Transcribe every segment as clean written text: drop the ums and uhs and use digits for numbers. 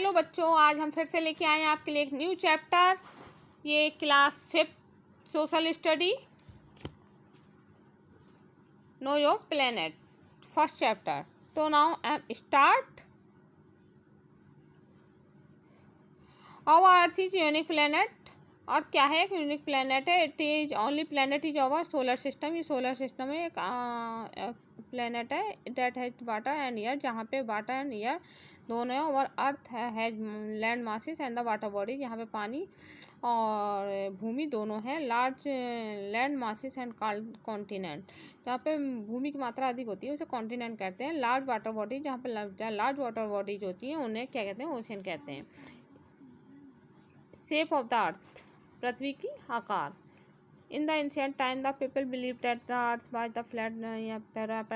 Hello बच्चों, आज हम फिर से लेके आए हैं आपके लिए एक न्यू चैप्टर। ये class 5 social study, know your planet, first chapter. तो now I start. Our earth is unique planet. Earth क्या है? एक यूनिक प्लेनेट है। It is only planet is our solar system. ये सोलर सिस्टम में एक planet है that has water and air, जहाँ पे वाटर एंड एयर दोनों है। और earth has land masses and the water body, यहाँ पे पानी और भूमि दोनों है। Large land masses and continent, जहाँ पे भूमि की मात्रा अधिक होती है उसे कॉन्टिनेंट कहते हैं। लार्ज वाटर बॉडी, जहाँ पे लार्ज वाटर बॉडीज होती हैं उन्हें क्या कहते हैं? ओशियन कहते हैं। शेप ऑफ द अर्थ, पृथ्वी की आकार। In the ancient time the people believe that the earth was the flat. या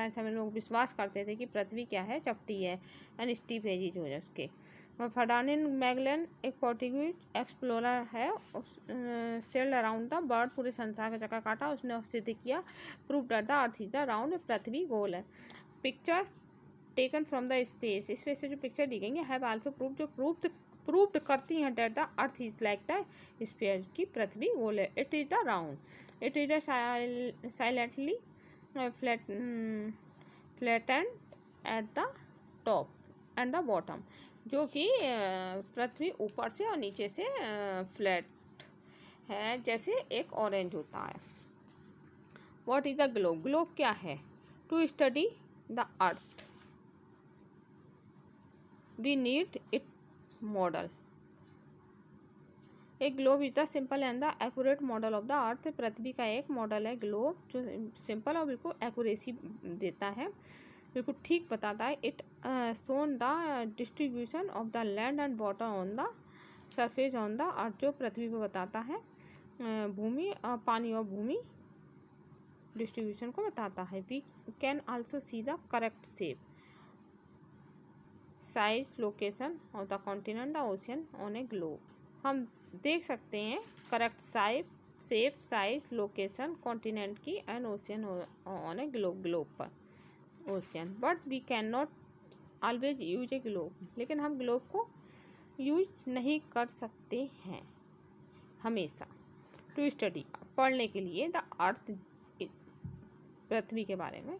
समय लोग विश्वास करते थे कि पृथ्वी क्या है? चपटी है एंड स्टीप है, जो है उसके। फर्डिनांड मैगेलन एक पोर्टुगीज एक्सप्लोरर है, सेल्ड अराउंड द वर्ल्ड, पूरे संसार का चक्कर काटा। उसने सिद्ध किया, prove that the earth is the round, पृथ्वी गोल है। Picture taken from the space, space से जो पिक्चर दी गई है हैव आल्सो प्रूव, जो प्रूव्ड करती हैं that the earth is like the sphere, की पृथ्वी गोल है। It is the round, it is silently flattened at the top and the bottom, जो कि पृथ्वी ऊपर से और नीचे से फ्लैट है, जैसे एक ऑरेंज होता है। What is the globe? Globe क्या है? To study the earth we need it model. एक globe is the simple and the accurate model of the earth. पृथ्वी का एक मॉडल है ग्लोब, जो सिंपल और बिल्कुल एक्यूरेसी देता है, बिल्कुल ठीक बताता है। It shown the distribution of the land and water on the surface on the earth, जो पृथ्वी को बताता है भूमि, पानी और भूमि डिस्ट्रीब्यूशन को बताता है। We can also see the correct shape, size, location of the continent, the ocean on a globe. हम देख सकते हैं correct shape, size, location continent की and ocean on a globe पर ocean. But we can not always use a globe, लेकिन हम globe को use नहीं कर सकते हैं हमेशा। टू स्टडी, पढ़ने के लिए, द अर्थ, पृथ्वी के बारे में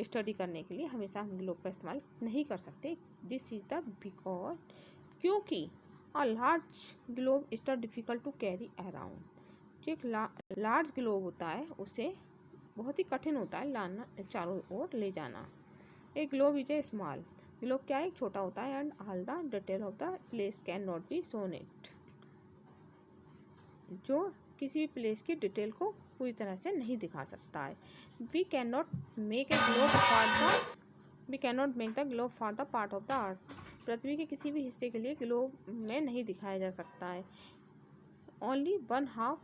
स्टडी करने के लिए हमेशा हम ग्लोब का इस्तेमाल नहीं कर सकते। दिस इज द बिकॉज, क्योंकि a large globe is the difficult to carry around. जो एक लार्ज ग्लोब होता है उसे बहुत ही कठिन होता है लाना, चारों ओर ले जाना। एक globe is a small, globe क्या है? एक छोटा होता है। And all the detail of the place can not be shown it, जो किसी भी प्लेस की डिटेल को पूरी तरह से नहीं दिखा सकता है। We can not make the globe for the part of the earth. पृथ्वी के किसी भी हिस्से के लिए ग्लोब में नहीं दिखाया जा सकता है। Only one half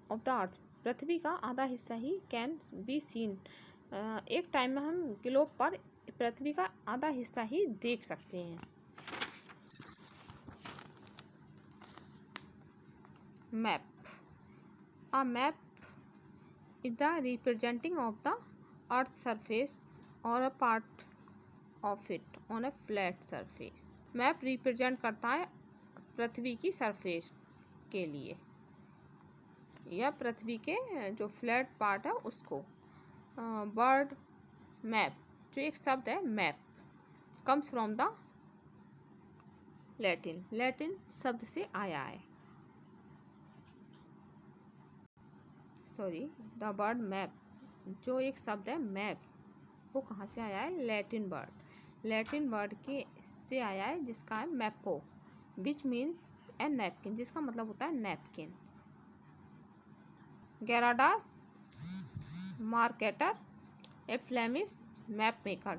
of the earth, पृथ्वी का आधा हिस्सा ही कैन बी सीन। एक टाइम में हम ग्लोब पर पृथ्वी का आधा हिस्सा ही देख सकते हैं। Map, a map is the representing of the earth surface or a part of it on a flat surface। Map represent करता है पृथ्वी की सरफेस के लिए या पृथ्वी के जो फ्लैट पार्ट है उसको। वर्ड मैप, जो एक शब्द है map, comes from the Latin शब्द से आया है। द वर्ड मैप, जो एक शब्द है मैप, वो कहाँ से आया है? लैटिन वर्ड के से आया है, जिसका है मैपो, विच मीन्स ए नैपकिन, जिसका मतलब होता है नैपकिन। गेराडास मार्केटर ए फ्लेमिश मैप मेकर।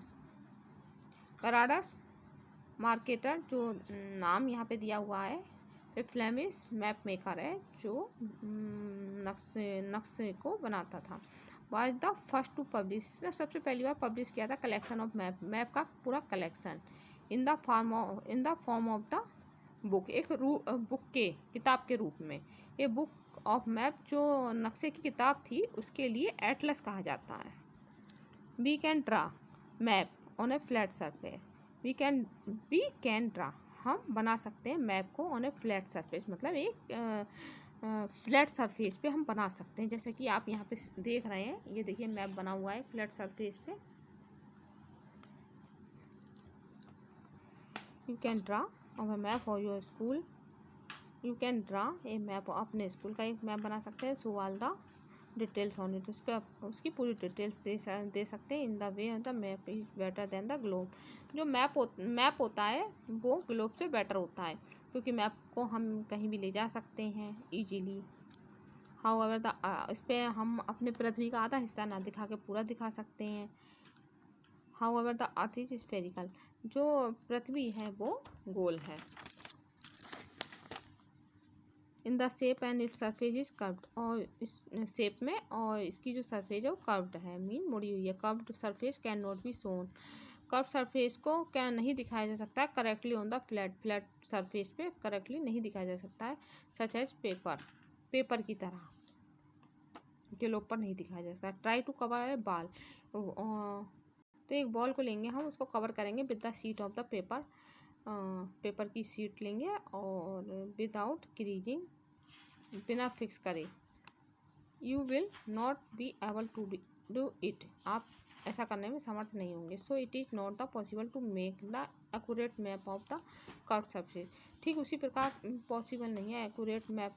गेराडास मार्केटर, जो नाम यहाँ पे दिया हुआ है, फ्लेमिश मैप मेकर है, जो नक्शे को बनाता था। Was the first to publish, सबसे पहली बार पब्लिश किया था कलेक्शन ऑफ मैप का पूरा collection in the form of the book, एक बुक के किताब के रूप में। ये बुक ऑफ मैप, जो नक्शे की किताब थी, उसके लिए एटलस कहा जाता है। We can draw map on a flat surface, we can draw, हम बना सकते हैं मैप को ऑन ए फ्लैट सरफेस, मतलब एक फ्लैट सरफेस पे हम बना सकते हैं। जैसे कि आप यहाँ पे देख रहे हैं, ये देखिए मैप बना हुआ है फ्लैट सरफेस पे। You can draw a map for your school, you can draw a map, अपने स्कूल का एक मैप बना सकते हैं। So all the details on it, उस पर आप उसकी पूरी डिटेल्स दे सकते हैं। In the way of the map is better than the globe, जो मैप होता है वो ग्लोब से बेटर होता है, क्योंकि मैप को हम कहीं भी ले जा सकते हैं ईजीली। हाउएवर द इस पर हम अपने पृथ्वी का आधा हिस्सा ना दिखा के पूरा दिखा सकते हैं। However the earth is spherical, जो पृथ्वी है वो गोल है। In the shape and its surface is curved, और इस शेप में और इसकी जो सरफेस है वो कर्व्ड है, मीन मुड़ी हुई है। Curved surface can not be shown, curve surface को क्या नहीं दिखाया जा सकता है correctly on the flat surface पे करेक्टली नहीं दिखाया जा सकता है। सच एज पेपर की तरह ग्लोब पर नहीं दिखाया जा सकता। Try to cover a ball, तो एक बॉल को लेंगे हम, उसको कवर करेंगे with the sheet of the paper, paper की शीट लेंगे और विदाउट क्रीजिंग, बिना फिक्स करे। You will not be able to do it, आप ऐसा करने में समर्थ नहीं होंगे। So it is not the possible to make the accurate map of the curve surface, ठीक उसी प्रकार पॉसिबल नहीं है एक्यूरेट मैप,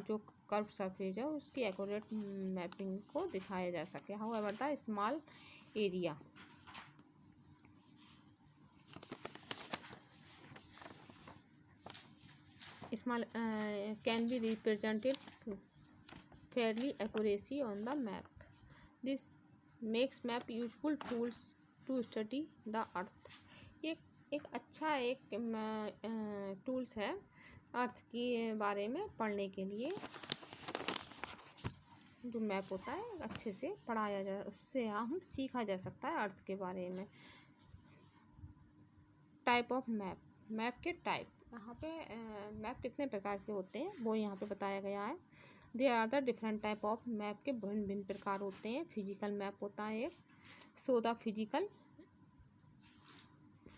जो कर्व सरफेस है उसकी एक्यूरेट मैपिंग को दिखाया जा सके। However the small area small can be represented fairly accuracy on the map. This makes map useful tools to study the earth. ये एक अच्छा एक टूल्स है अर्थ के बारे में पढ़ने के लिए। जो मैप होता है अच्छे से पढ़ाया जा, उससे हम सीखा जा सकता है अर्थ के बारे में। टाइप ऑफ मैप, मैप के टाइप, यहाँ पे मैप कितने प्रकार के होते हैं वो यहाँ पे बताया गया है। There are the different type of map के भिन्न भिन्न प्रकार होते हैं। फिजिकल मैप होता है एक, so the physical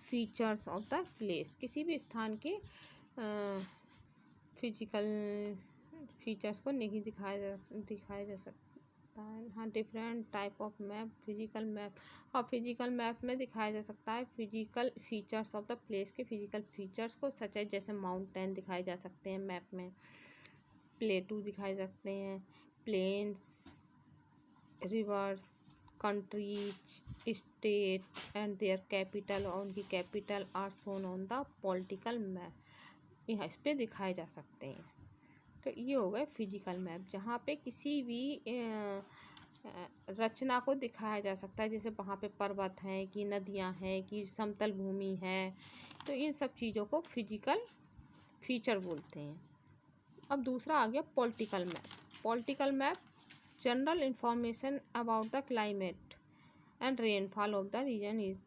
features of the place, किसी भी स्थान के फिजिकल फीचर्स को नहीं दिखाया जा सकता है। हाँ, different type of map, physical map, और फिजिकल मैप में दिखाया जा सकता है physical features of the place के फिजिकल फीचर्स को, सच है जैसे माउंटेन दिखाए जा सकते हैं मैप में, प्लेटू दिखाए सकते हैं, plains, rivers, countries, state and their capital, और उनकी capital are shown on the political map, यहाँ इस पर दिखाए जा सकते हैं। तो ये हो गए फिजिकल मैप, जहाँ पे किसी भी रचना को दिखाया जा सकता है, जैसे वहाँ पे पर्वत हैं कि नदियाँ हैं कि समतल भूमि है, तो इन सब चीज़ों को फिजिकल फीचर बोलते हैं। अब दूसरा आ गया political map. Political map general information about the climate and rainfall of the region is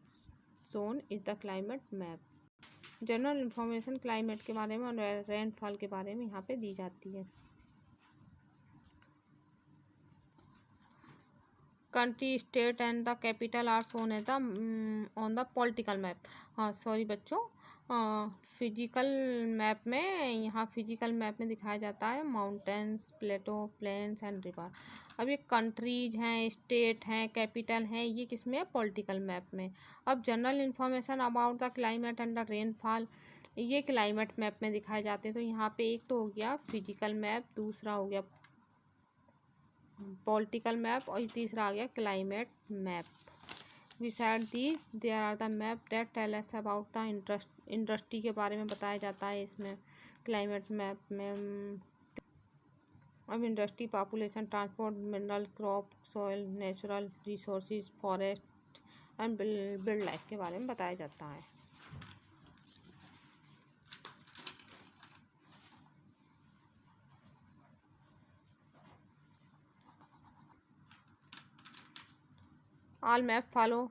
shown is the climate map. General information climate के बारे में और रेनफॉल के बारे में यहाँ पे दी जाती है। Country, state and the capital are shown at the on the political map. हाँ सॉरी बच्चों, फिजिकल मैप में, यहाँ फिजिकल मैप में दिखाया जाता है mountains, plateau, plains and river. अब ये कंट्रीज हैं, स्टेट हैं, कैपिटल हैं, ये किस में है? पॉलिटिकल मैप में। अब general information about the climate and the rainfall, ये क्लाइमेट मैप में दिखाए जाते हैं। तो यहाँ पे एक तो हो गया फिजिकल मैप, दूसरा हो गया पॉलिटिकल मैप, और तीसरा आ गया climate map. Beside the there are the map that tell us about the industry के बारे में बताया जाता है इसमें क्लाइमेट मैप में। अब industry, population, transport, mineral, crop, soil, natural resources, forest and wild life के बारे में बताया जाता है। All map follow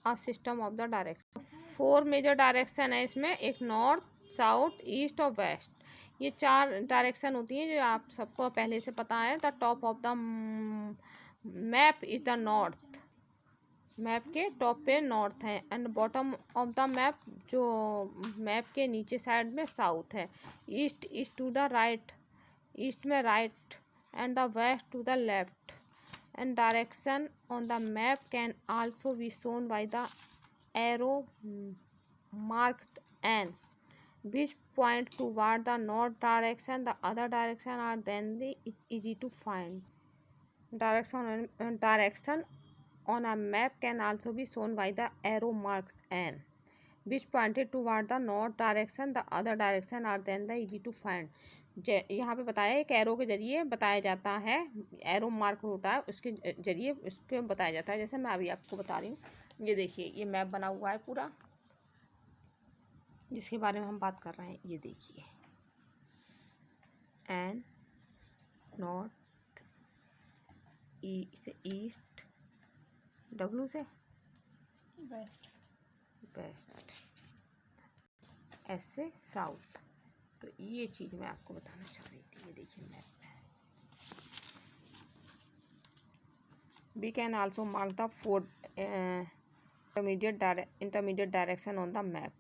a system of the direction. 4 major direction है इसमें, एक नॉर्थ, साउथ, ईस्ट और वेस्ट, ये 4 डायरेक्शन होती हैं जो आप सबको पहले से पता है। The top of the map is the north, map के टॉप पे नॉर्थ है and bottom of the map, जो मैप के नीचे साइड में साउथ है। East is to the right, east में right, and the west to the left. And direction on the map can also be shown by the arrow marked N, which point toward the north direction. The other direction are then the easy to find. Direction on a map can also be shown by the arrow marked N, which pointed toward the north direction. The other direction are then the easy to find. यहाँ पे बताया एक arrow के जरिए बताया जाता है, arrow mark होता है उसके जरिए उसके बताया जाता है। जैसे मैं अभी आपको बता रही हूँ, ये देखिए ये मैप बना हुआ है पूरा जिसके बारे में हम बात कर रहे हैं। ये देखिए एन नॉर्थ, ई से ईस्ट, डब्लू से वेस्ट, वेस्ट, एस से साउथ। तो ये चीज़ मैं आपको बताना चाह रही थी। ये देखिए मैप है। We can also mark the 4 intermediate direction on the map.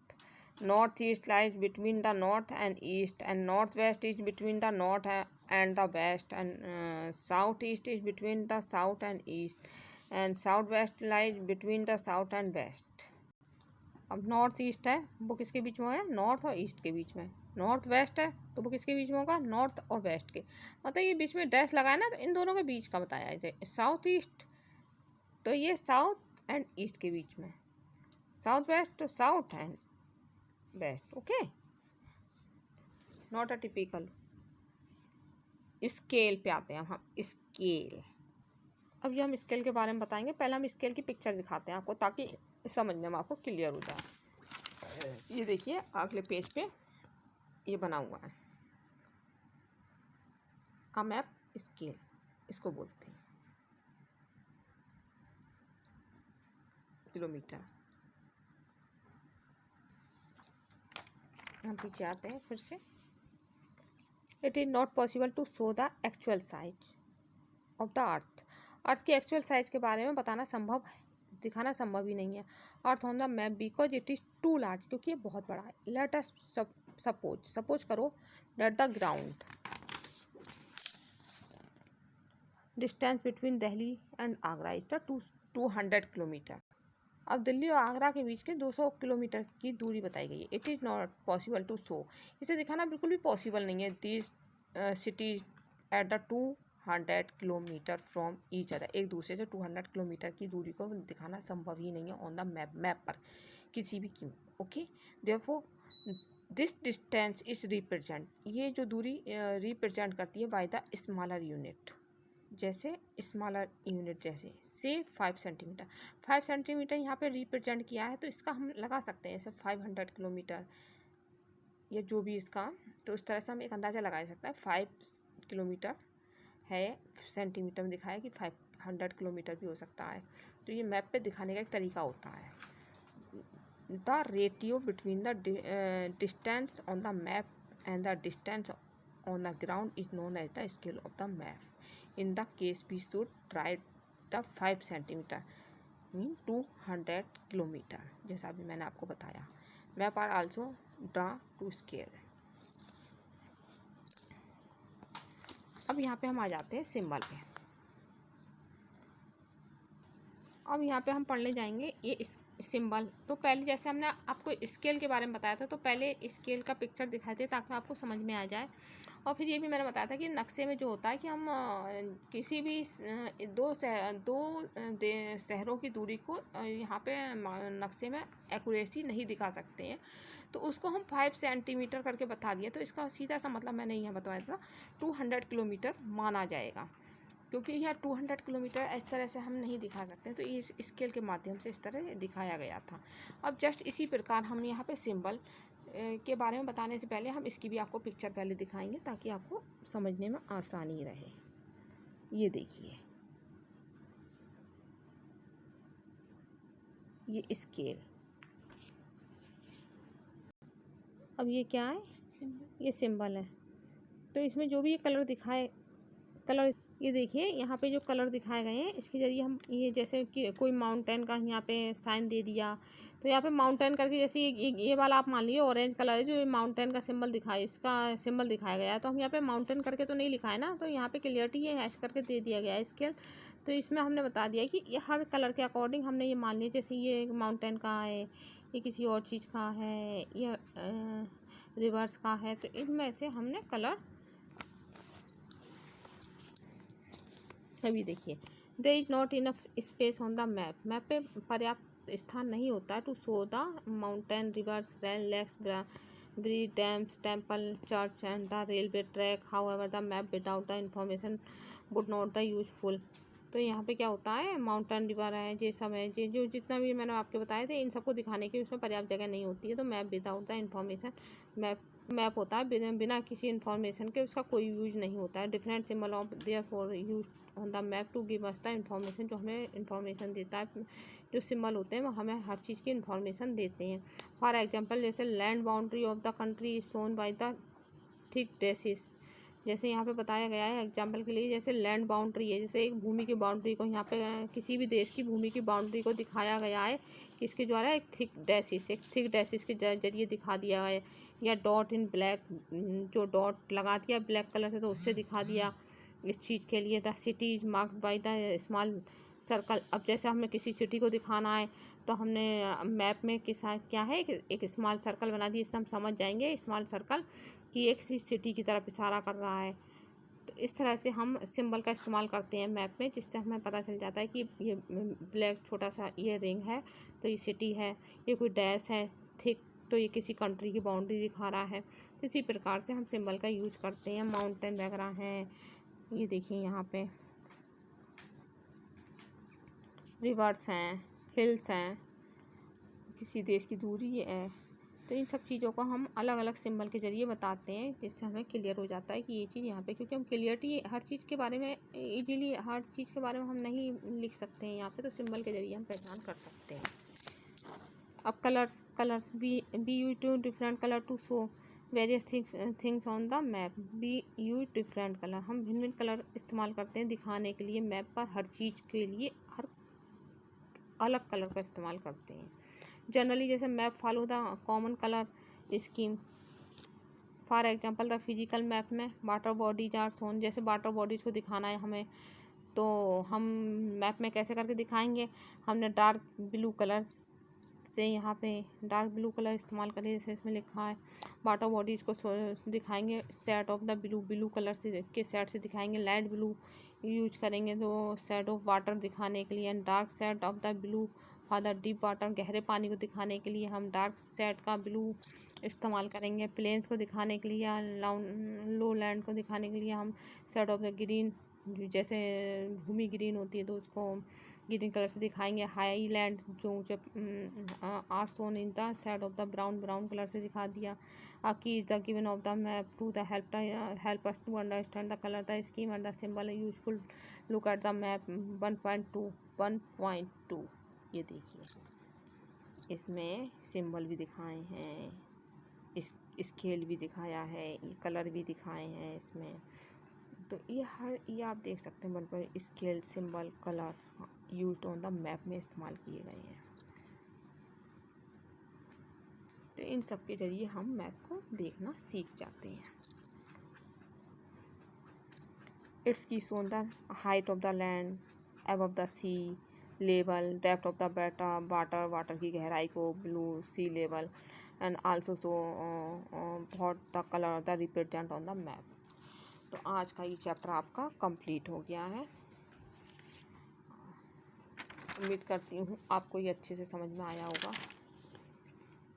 Northeast lies between the north and east, and northwest is between the north and the west, and southeast is between the south and east, and southwest lies between the south and west. अब north east है वो किसके बीच में है? North और east के बीच में। नॉर्थ वेस्ट है तो वो किसके बीच में होगा? नॉर्थ और वेस्ट के। मतलब ये बीच में डैश लगाए ना, तो इन दोनों के बीच का बताया जाए। साउथ ईस्ट तो ये साउथ एंड ईस्ट के बीच में, साउथ वेस्ट तो south and west. Okay, not a typical. Scale पे आते हैं हम। स्केल, अब ये हम स्केल के बारे में बताएंगे। पहले हम स्केल की पिक्चर दिखाते हैं आपको ताकि समझने में आपको क्लियर हो जाए। ये देखिए अगले पेज पे ये बना हुआ है अ मैप स्केल, इसको बोलते हैं किलोमीटर। हम पीछे आते हैं फिर से। It is not possible to show the actual size of the earth. Earth की एक्चुअल साइज के बारे में बताना संभव है, दिखाना संभव ही नहीं है। Earth on the map because it is too large, क्योंकि ये बहुत बड़ा है। लेट अस सपोज करो that the ground distance between Delhi and Agra is the 200 kilometre. अब दिल्ली और आगरा के बीच के 200 किलोमीटर की दूरी बताई गई है। It is not possible to show, इसे दिखाना बिल्कुल भी पॉसिबल नहीं है। This cities at the 200 kilometre from each other, एक दूसरे से 200 किलोमीटर की दूरी को दिखाना संभव ही नहीं है ऑन द मैप पर किसी भी कीमत। Okay, therefore this distance is represent, ये जो दूरी रिप्रेजेंट करती है बाय द स्मॉलर यूनिट। जैसे स्मॉलर यूनिट जैसे से 5 सेंटीमीटर, 5 सेंटीमीटर यहाँ पे रिप्रेजेंट किया है तो इसका हम लगा सकते हैं सब 500 किलोमीटर या जो भी इसका, तो उस तरह से हम एक अंदाज़ा लगा सकते हैं। 5 किलोमीटर है, सेंटीमीटर में दिखाया कि 500 किलोमीटर भी हो सकता है। तो ये मैप पे दिखाने का एक तरीका होता है। The ratio between the distance on the map and the distance on the ground is known as the scale of the map. In the case we should write the 5 centimeter mean 200 kilometer, जैसा अभी मैंने आपको बताया। Map are also drawn to scale। अब यहाँ पे हम आ जाते हैं सिंबल पे। अब यहाँ पे हम पढ़ने जाएंगे ये सिंबल। तो पहले जैसे हमने आपको स्केल के बारे में बताया था, तो पहले स्केल का पिक्चर दिखाए थे ताकि आपको समझ में आ जाए। और फिर ये भी मैंने बताया था कि नक्शे में जो होता है कि हम किसी भी दो शहरों की दूरी को यहाँ पे नक्शे में एक्यूरेसी नहीं दिखा सकते हैं, तो उसको हम 5 सेंटीमीटर करके बता दिए। तो इसका सीधा सा मतलब मैंने यहाँ बताया था 200 किलोमीटर माना जाएगा, क्योंकि यह 200 किलोमीटर इस तरह से हम नहीं दिखा सकते। तो इस स्केल के माध्यम से इस तरह दिखाया गया था। अब जस्ट इसी प्रकार हम यहाँ पे सिंबल के बारे में बताने से पहले हम इसकी भी आपको पिक्चर पहले दिखाएंगे ताकि आपको समझने में आसानी रहे। ये देखिए ये स्केल। अब ये क्या है? ये सिंबल है। तो इसमें जो भी ये कलर दिखाए, कलर ये देखिए यहाँ पे जो कलर दिखाए गए हैं इसके ज़रिए हम ये जैसे कि कोई माउंटेन का यहाँ पे साइन दे दिया, तो यहाँ पे माउंटेन करके जैसे ये वाला आप मान लीजिए ऑरेंज कलर है जो ये माउंटेन का सिंबल दिखाया, इसका सिंबल दिखाया गया है, तो हम यहाँ पे माउंटेन करके तो नहीं लिखा है ना, तो यहाँ पे क्लियरिटी ये हैश करके दे दिया गया है स्केल। तो इसमें हमने बता दिया कि ये हर कलर के अकॉर्डिंग हमने ये मान लिया, जैसे ये माउंटेन का है, ये किसी और चीज़ का है, ये रिवर्स का है, तो इनमें से हमने कलर। अभी देखिए there is not enough space on the map, map पे पर्याप्त स्थान नहीं होता है to show the mountain, rivers, lakes, bridge, dams, temple, church and the railway track. However the map without the information would not the useful. तो यहाँ पे क्या होता है, माउंटेन, रिवर है, ये सब है, ये जो जितना भी मैंने आपको बताए थे, इन सबको दिखाने की उसमें पर्याप्त जगह नहीं होती है। तो map without the information, map होता है बिना किसी इन्फॉर्मेशन के, उसका कोई यूज नहीं होता है। Different symbol of there for use on the map to give us the information, जो हमें इन्फॉर्मेशन देता है, जो सिंबल होते हैं वो हमें हर चीज़ की इन्फॉर्मेशन देते हैं। फॉर एग्जांपल जैसे land boundary of the country is shown by the thick dashes, जैसे यहाँ पे बताया गया है एग्जांपल के लिए, जैसे लैंड बाउंड्री है, जैसे एक भूमि की बाउंड्री को यहाँ पे किसी भी देश की भूमि की बाउंड्री को दिखाया गया है किसके द्वारा, एक थिक डैशिस के जरिए दिखा दिया है, या डॉट इन ब्लैक, जो डॉट लगा दिया ब्लैक कलर से तो उससे दिखा दिया इस चीज़ के लिए। The city is marked by the small circle, अब जैसे हमें किसी सिटी को दिखाना है तो हमने मैप में क्या है एक स्मॉल सर्कल बना दिया, इससे हम समझ जाएंगे स्मॉल सर्कल कि एक सिटी की तरफ इशारा कर रहा है। तो इस तरह से हम सिंबल का इस्तेमाल करते हैं मैप में, जिससे हमें पता चल जाता है कि ये ब्लैक छोटा सा ये रिंग है तो ये सिटी है, ये कोई डैश है थिक तो ये किसी कंट्री की बाउंड्री दिखा रहा है। इसी प्रकार से हम सिंबल का यूज करते हैं। माउंटेन वगैरह हैं, ये देखिए यहाँ पे रिवर्स हैं, हिल्स हैं, किसी देश की दूरी है, तो इन सब चीज़ों को हम अलग अलग सिंबल के ज़रिए बताते हैं, जिससे हमें क्लियर हो जाता है कि ये चीज़ यहाँ पे, क्योंकि हम क्लियरिटी हर चीज़ के बारे में इजीली हर चीज़ के बारे में हम नहीं लिख सकते हैं यहाँ पे, तो सिंबल के ज़रिए हम पहचान कर सकते हैं। अब colours be use to different colour to show various things on the map. Be use different colour, हम भिन्न भिन्न कलर इस्तेमाल करते हैं दिखाने के लिए मैप पर, हर चीज़ के लिए हर अलग कलर का इस्तेमाल करते हैं। जनरली जैसे map follow the common colour scheme. For example the physical map में वाटर बॉडीज आर शोन, जैसे वाटर बॉडीज को दिखाना है हमें तो हम मैप में कैसे करके दिखाएंगे, हमने डार्क ब्लू कलर से यहाँ पे डार्क ब्लू कलर इस्तेमाल करें, जैसे इसमें लिखा है वाटर बॉडीज को दिखाएंगे set of the blue colour से के सेट से दिखाएंगे। लाइट ब्लू यूज करेंगे तो सेट ऑफ वाटर दिखाने के लिए, and dark set of the blue for the deep water, गहरे पानी को दिखाने के लिए हम डार्क सेट का ब्लू इस्तेमाल करेंगे। प्लेन्स को दिखाने के लिए, लो लैंड को दिखाने के लिए हम सेट ऑफ द ग्रीन, जैसे भूमि ग्रीन होती है तो उसको ग्रीन कलर से दिखाएंगे। हाई लैंड जो ऊँचे are shown in the set of the brown colour से दिखा दिया। Key is the given of the map to the help us to understand the colour the scheme and the symbol useful look at the map 1.2 ये देखिए इसमें symbol भी दिखाए हैं, इस स्केल भी दिखाया है, ये कलर भी दिखाए हैं इसमें। तो ये आप देख सकते हैं 1 पर scale symbol colour used on the map में इस्तेमाल किए गए हैं। तो इन सब के जरिए हम मैप को देखना सीख जाते हैं। It's key shown the height of the land above the sea level, depth of the water की गहराई को, blue sea level, and also show what the colour the represent on the map. तो आज का ये चैप्टर आपका complete हो गया है। उम्मीद करती हूँ आपको ये अच्छे से समझ में आया होगा।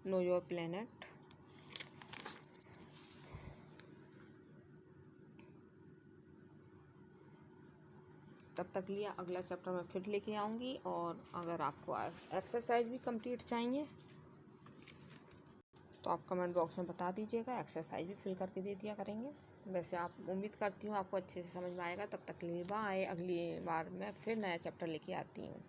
No your planet. तब तक लिए अगला चैप्टर मैं फिर लेके आऊँगी, और अगर आपको एक्सरसाइज भी कंप्लीट चाहिए तो आप कमेंट बॉक्स में बता दीजिएगा, एक्सरसाइज भी फिल करके दे दिया करेंगे। वैसे आप उम्मीद करती हूँ आपको अच्छे से समझ में आएगा। तब तक के लिए बाय। अगली बार मैं फिर नया चैप्टर लेके आती हूँ।